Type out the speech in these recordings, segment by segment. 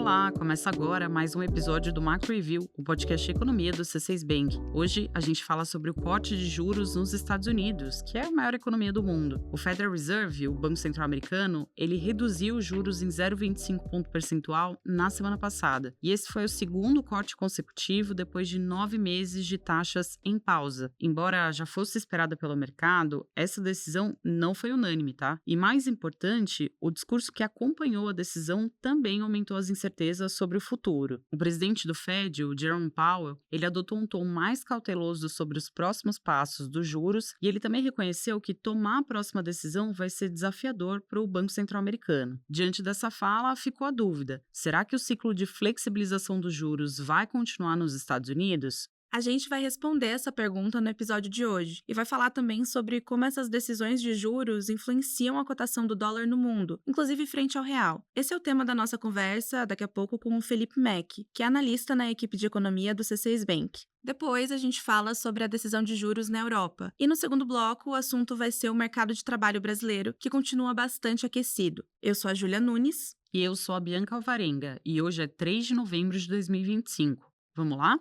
Olá, começa agora mais um episódio do Macro Review, o podcast de economia do C6 Bank. Hoje a gente fala sobre o corte de juros nos Estados Unidos, que é a maior economia do mundo. O Federal Reserve, o Banco Central Americano, ele reduziu os juros em 0,25 ponto percentual na semana passada. E esse foi o segundo corte consecutivo depois de 9 meses de taxas em pausa. Embora já fosse esperada pelo mercado, essa decisão não foi unânime, tá? E mais importante, o discurso que acompanhou a decisão também aumentou as incertezas sobre o futuro. O presidente do Fed, o Jerome Powell, ele adotou um tom mais cauteloso sobre os próximos passos dos juros e ele também reconheceu que tomar a próxima decisão vai ser desafiador para o Banco Central Americano. Diante dessa fala, ficou a dúvida: será que o ciclo de flexibilização dos juros vai continuar nos Estados Unidos? A gente vai responder essa pergunta no episódio de hoje e vai falar também sobre como essas decisões de juros influenciam a cotação do dólar no mundo, inclusive frente ao real. Esse é o tema da nossa conversa daqui a pouco com o Felipe Mack, que é analista na equipe de economia do C6 Bank. Depois a gente fala sobre a decisão de juros na Europa. E no segundo bloco, o assunto vai ser o mercado de trabalho brasileiro, que continua bastante aquecido. Eu sou a Júlia Nunes. E eu sou a Bianca Alvarenga, e hoje é 3 de novembro de 2025. Vamos lá?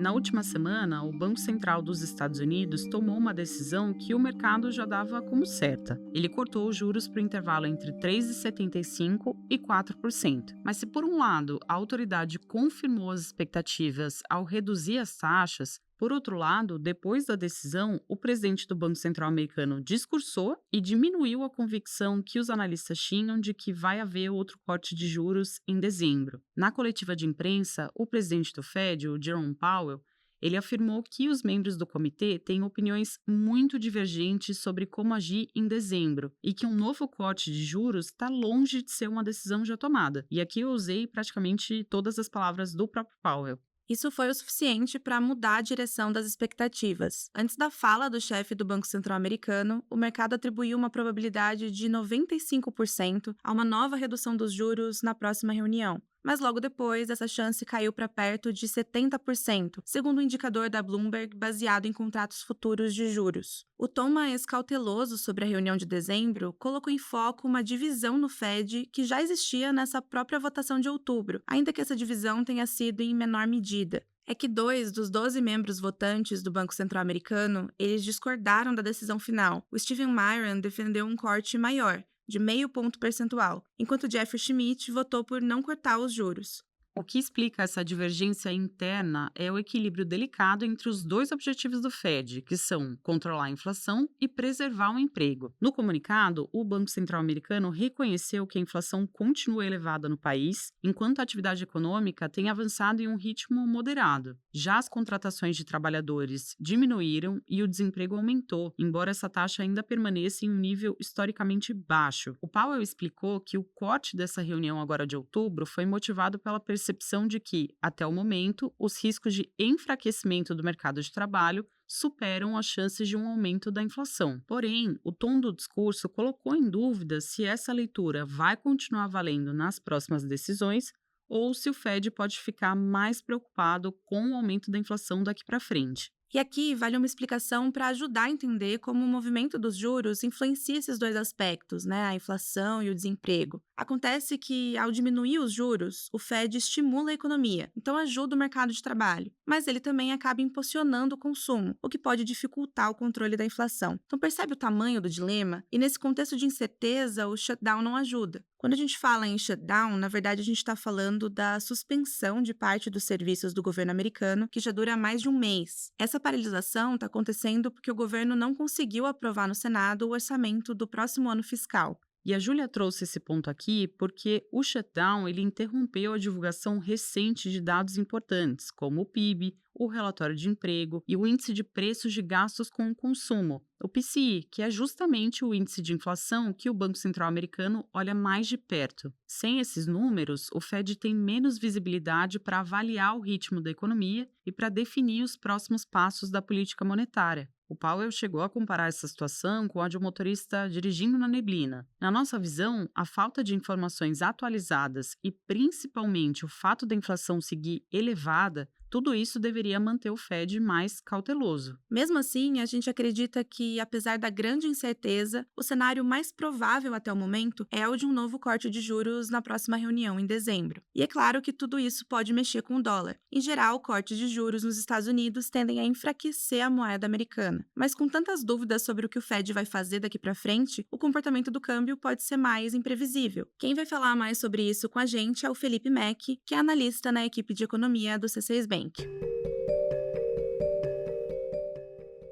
Na última semana, o Banco Central dos Estados Unidos tomou uma decisão que o mercado já dava como certa. Ele cortou os juros para o intervalo entre 3,75% e 4%. Mas se por um lado a autoridade confirmou as expectativas ao reduzir as taxas, por outro lado, depois da decisão, o presidente do Banco Central americano discursou e diminuiu a convicção que os analistas tinham de que vai haver outro corte de juros em dezembro. Na coletiva de imprensa, o presidente do Fed, o Jerome Powell, ele afirmou que os membros do comitê têm opiniões muito divergentes sobre como agir em dezembro e que um novo corte de juros está longe de ser uma decisão já tomada. E aqui eu usei praticamente todas as palavras do próprio Powell. Isso foi o suficiente para mudar a direção das expectativas. Antes da fala do chefe do Banco Central americano, o mercado atribuiu uma probabilidade de 95% a uma nova redução dos juros na próxima reunião. Mas logo depois, essa chance caiu para perto de 70%, segundo o indicador da Bloomberg baseado em contratos futuros de juros. O tom mais cauteloso sobre a reunião de dezembro colocou em foco uma divisão no Fed que já existia nessa própria votação de outubro, ainda que essa divisão tenha sido em menor medida. É que 2 dos 12 membros votantes do Banco Central americano, eles discordaram da decisão final. O Stephen Miron defendeu um corte maior, de 0,5 ponto percentual, enquanto Jeffrey Schmidt votou por não cortar os juros. O que explica essa divergência interna é o equilíbrio delicado entre os dois objetivos do Fed, que são controlar a inflação e preservar o emprego. No comunicado, o Banco Central americano reconheceu que a inflação continua elevada no país, enquanto a atividade econômica tem avançado em um ritmo moderado. Já as contratações de trabalhadores diminuíram e o desemprego aumentou, embora essa taxa ainda permaneça em um nível historicamente baixo. O Powell explicou que o corte dessa reunião agora de outubro foi motivado pela percepção de que, até o momento, os riscos de enfraquecimento do mercado de trabalho superam as chances de um aumento da inflação. Porém, o tom do discurso colocou em dúvida se essa leitura vai continuar valendo nas próximas decisões ou se o Fed pode ficar mais preocupado com o aumento da inflação daqui para frente. E aqui vale uma explicação para ajudar a entender como o movimento dos juros influencia esses dois aspectos, a inflação e o desemprego. Acontece que, ao diminuir os juros, o Fed estimula a economia, então ajuda o mercado de trabalho, mas ele também acaba impulsionando o consumo, o que pode dificultar o controle da inflação. Então percebe o tamanho do dilema? E nesse contexto de incerteza, o shutdown não ajuda. Quando a gente fala em shutdown, na verdade a gente está falando da suspensão de parte dos serviços do governo americano, que já dura mais de um mês. Essa paralisação está acontecendo porque o governo não conseguiu aprovar no Senado o orçamento do próximo ano fiscal. E a Júlia trouxe esse ponto aqui porque o shutdown ele interrompeu a divulgação recente de dados importantes, como o PIB, o relatório de emprego e o índice de preços de gastos com o consumo, o PCI, que é justamente o índice de inflação que o Banco Central americano olha mais de perto. Sem esses números, o Fed tem menos visibilidade para avaliar o ritmo da economia e para definir os próximos passos da política monetária. O Powell chegou a comparar essa situação com a de um motorista dirigindo na neblina. Na nossa visão, a falta de informações atualizadas e principalmente o fato da inflação seguir elevada Tudo isso deveria manter o Fed mais cauteloso. Mesmo assim, a gente acredita que, apesar da grande incerteza, o cenário mais provável até o momento é o de um novo corte de juros na próxima reunião em dezembro. E é claro que tudo isso pode mexer com o dólar. Em geral, cortes de juros nos Estados Unidos tendem a enfraquecer a moeda americana. Mas com tantas dúvidas sobre o que o Fed vai fazer daqui para frente, o comportamento do câmbio pode ser mais imprevisível. Quem vai falar mais sobre isso com a gente é o Felipe Mack, que é analista na equipe de economia do C6 Bank.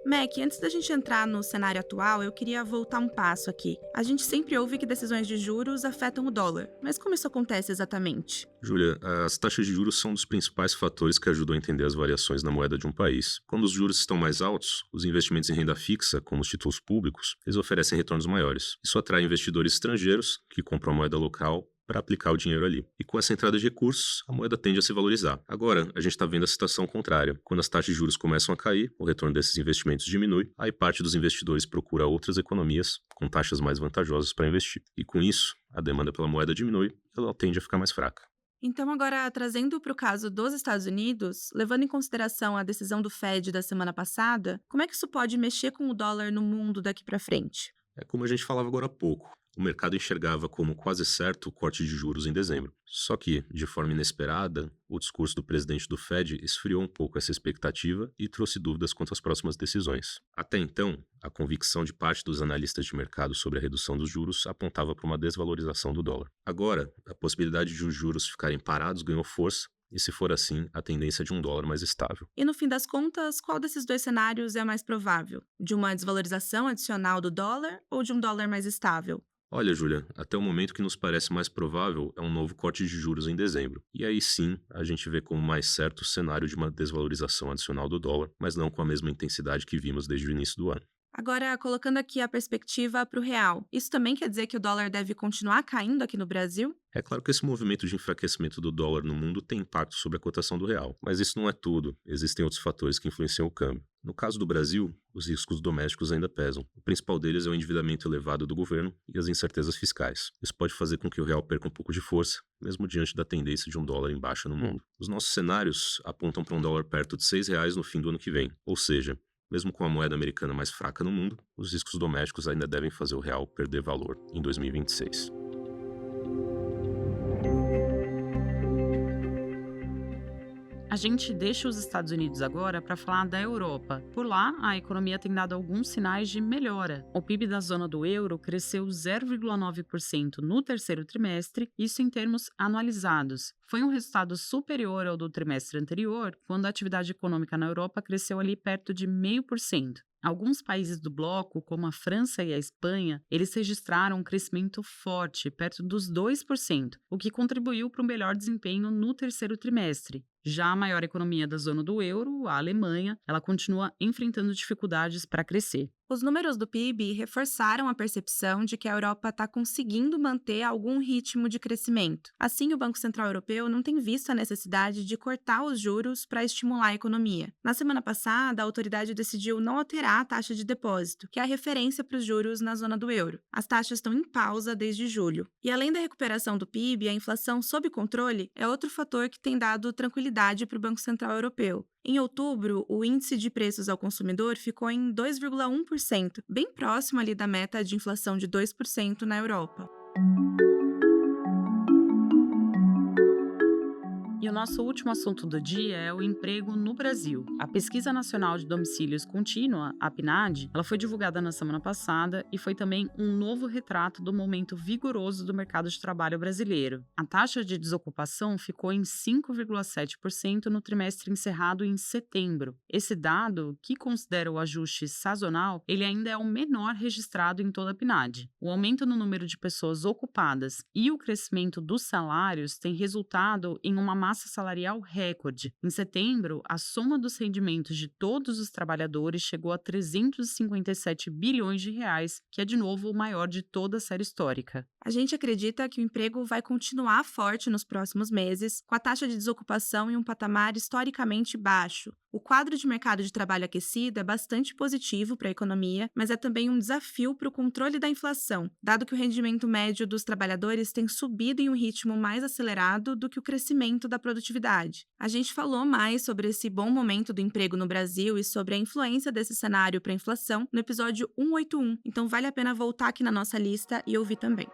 Mac, antes da gente entrar no cenário atual, eu queria voltar um passo aqui. A gente sempre ouve que decisões de juros afetam o dólar, mas como isso acontece exatamente? Júlia, as taxas de juros são um dos principais fatores que ajudam a entender as variações na moeda de um país. Quando os juros estão mais altos, os investimentos em renda fixa, como os títulos públicos, eles oferecem retornos maiores. Isso atrai investidores estrangeiros que compram a moeda local para aplicar o dinheiro ali. E com essa entrada de recursos, a moeda tende a se valorizar. Agora, a gente está vendo a situação contrária. Quando as taxas de juros começam a cair, o retorno desses investimentos diminui, aí parte dos investidores procura outras economias com taxas mais vantajosas para investir. E com isso, a demanda pela moeda diminui e ela tende a ficar mais fraca. Então, agora, trazendo para o caso dos Estados Unidos, levando em consideração a decisão do Fed da semana passada, como é que isso pode mexer com o dólar no mundo daqui para frente? É como a gente falava agora há pouco. O mercado enxergava como quase certo o corte de juros em dezembro. Só que, de forma inesperada, o discurso do presidente do Fed esfriou um pouco essa expectativa e trouxe dúvidas quanto às próximas decisões. Até então, a convicção de parte dos analistas de mercado sobre a redução dos juros apontava para uma desvalorização do dólar. Agora, a possibilidade de os juros ficarem parados ganhou força, e se for assim, a tendência é de um dólar mais estável. E no fim das contas, qual desses dois cenários é mais provável? De uma desvalorização adicional do dólar ou de um dólar mais estável? Olha, Júlia, até o momento que nos parece mais provável é um novo corte de juros em dezembro. E aí sim, a gente vê como mais certo o cenário de uma desvalorização adicional do dólar, mas não com a mesma intensidade que vimos desde o início do ano. Agora, colocando aqui a perspectiva para o real, isso também quer dizer que o dólar deve continuar caindo aqui no Brasil? É claro que esse movimento de enfraquecimento do dólar no mundo tem impacto sobre a cotação do real, mas isso não é tudo. Existem outros fatores que influenciam o câmbio. No caso do Brasil, os riscos domésticos ainda pesam. O principal deles é o endividamento elevado do governo e as incertezas fiscais. Isso pode fazer com que o real perca um pouco de força, mesmo diante da tendência de um dólar em baixa no mundo. Os nossos cenários apontam para um dólar perto de R$ 6 no fim do ano que vem, ou seja, mesmo com a moeda americana mais fraca no mundo, os riscos domésticos ainda devem fazer o real perder valor em 2026. A gente deixa os Estados Unidos agora para falar da Europa. Por lá, a economia tem dado alguns sinais de melhora. O PIB da zona do euro cresceu 0,9% no terceiro trimestre, isso em termos anualizados. Foi um resultado superior ao do trimestre anterior, quando a atividade econômica na Europa cresceu ali perto de 0,5%. Alguns países do bloco, como a França e a Espanha, eles registraram um crescimento forte, perto dos 2%, o que contribuiu para um melhor desempenho no terceiro trimestre. Já a maior economia da zona do euro, a Alemanha, ela continua enfrentando dificuldades para crescer. Os números do PIB reforçaram a percepção de que a Europa está conseguindo manter algum ritmo de crescimento. Assim, o Banco Central Europeu não tem visto a necessidade de cortar os juros para estimular a economia. Na semana passada, a autoridade decidiu não alterar a taxa de depósito, que é a referência para os juros na zona do euro. As taxas estão em pausa desde julho. E além da recuperação do PIB, a inflação sob controle é outro fator que tem dado tranquilidade para o Banco Central Europeu. Em outubro, o índice de preços ao consumidor ficou em 2,1%, bem próximo ali da meta de inflação de 2% na Europa. E o nosso último assunto do dia é o emprego no Brasil. A Pesquisa Nacional de Domicílios Contínua, a PNAD, ela foi divulgada na semana passada e foi também um novo retrato do momento vigoroso do mercado de trabalho brasileiro. A taxa de desocupação ficou em 5,7% no trimestre encerrado em setembro. Esse dado, que considera o ajuste sazonal, ele ainda é o menor registrado em toda a PNAD. O aumento no número de pessoas ocupadas e o crescimento dos salários tem resultado em uma massa salarial recorde. Em setembro, a soma dos rendimentos de todos os trabalhadores chegou a 357 bilhões de reais, que é de novo o maior de toda a série histórica. A gente acredita que o emprego vai continuar forte nos próximos meses, com a taxa de desocupação em um patamar historicamente baixo. O quadro de mercado de trabalho aquecido é bastante positivo para a economia, mas é também um desafio para o controle da inflação, dado que o rendimento médio dos trabalhadores tem subido em um ritmo mais acelerado do que o crescimento da produtividade. A gente falou mais sobre esse bom momento do emprego no Brasil e sobre a influência desse cenário para a inflação no episódio 181, então vale a pena voltar aqui na nossa lista e ouvir também.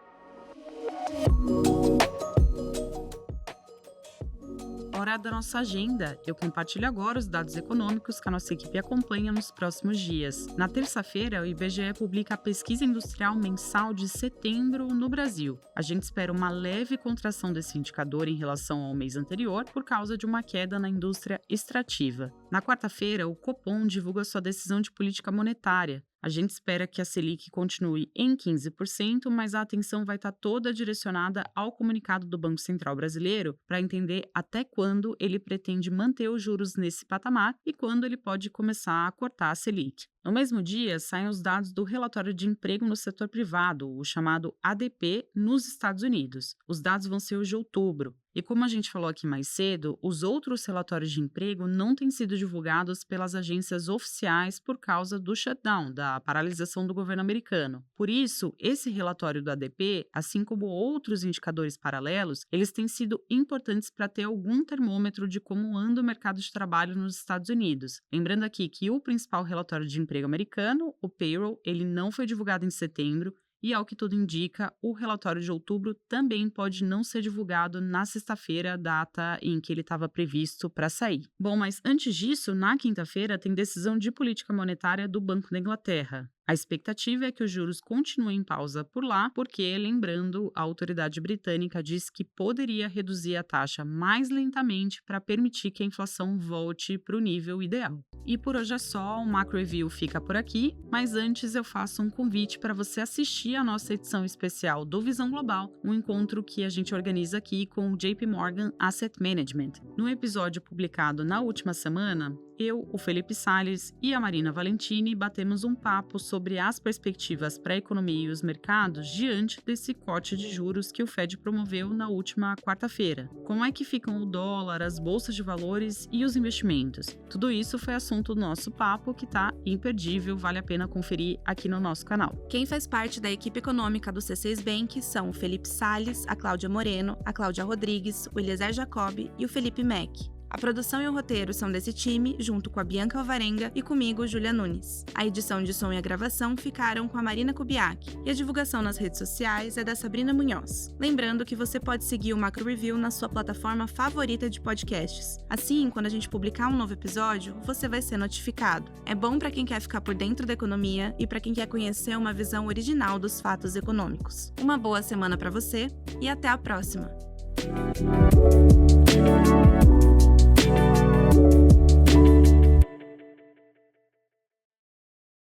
Hora da nossa agenda. Eu compartilho agora os dados econômicos que a nossa equipe acompanha nos próximos dias. Na terça-feira, o IBGE publica a pesquisa industrial mensal de setembro no Brasil. A gente espera uma leve contração desse indicador em relação ao mês anterior por causa de uma queda na indústria extrativa. Na quarta-feira, o Copom divulga sua decisão de política monetária. A gente espera que a Selic continue em 15%, mas a atenção vai estar toda direcionada ao comunicado do Banco Central Brasileiro para entender até quando ele pretende manter os juros nesse patamar e quando ele pode começar a cortar a Selic. No mesmo dia, saem os dados do relatório de emprego no setor privado, o chamado ADP, nos Estados Unidos. Os dados vão ser os de outubro. E como a gente falou aqui mais cedo, os outros relatórios de emprego não têm sido divulgados pelas agências oficiais por causa do shutdown, da paralisação do governo americano. Por isso, esse relatório do ADP, assim como outros indicadores paralelos, eles têm sido importantes para ter algum termômetro de como anda o mercado de trabalho nos Estados Unidos. Lembrando aqui que o principal relatório de emprego americano, o payroll, ele não foi divulgado em setembro e, ao que tudo indica, o relatório de outubro também pode não ser divulgado na sexta-feira, data em que ele estava previsto para sair. Bom, mas antes disso, na quinta-feira, tem decisão de política monetária do Banco da Inglaterra. A expectativa é que os juros continuem em pausa por lá, porque, lembrando, a autoridade britânica disse que poderia reduzir a taxa mais lentamente para permitir que a inflação volte para o nível ideal. E por hoje é só, o Macro Review fica por aqui, mas antes eu faço um convite para você assistir a nossa edição especial do Visão Global, um encontro que a gente organiza aqui com o JP Morgan Asset Management. No episódio publicado na última semana, eu, o Felipe Salles e a Marina Valentini batemos um papo sobre as perspectivas para a economia e os mercados diante desse corte de juros que o Fed promoveu na última quarta-feira. Como é que ficam o dólar, as bolsas de valores e os investimentos? Tudo isso foi assunto do nosso papo, que está imperdível, vale a pena conferir aqui no nosso canal. Quem faz parte da equipe econômica do C6 Bank são o Felipe Salles, a Cláudia Moreno, a Cláudia Rodrigues, o Eliezer Jacob e o Felipe Mack. A produção e o roteiro são desse time, junto com a Bianca Alvarenga e comigo, Júlia Nunes. A edição de som e a gravação ficaram com a Marina Kubiak, e a divulgação nas redes sociais é da Sabrina Munhoz. Lembrando que você pode seguir o Macro Review na sua plataforma favorita de podcasts. Assim, quando a gente publicar um novo episódio, você vai ser notificado. É bom para quem quer ficar por dentro da economia e para quem quer conhecer uma visão original dos fatos econômicos. Uma boa semana para você e até a próxima!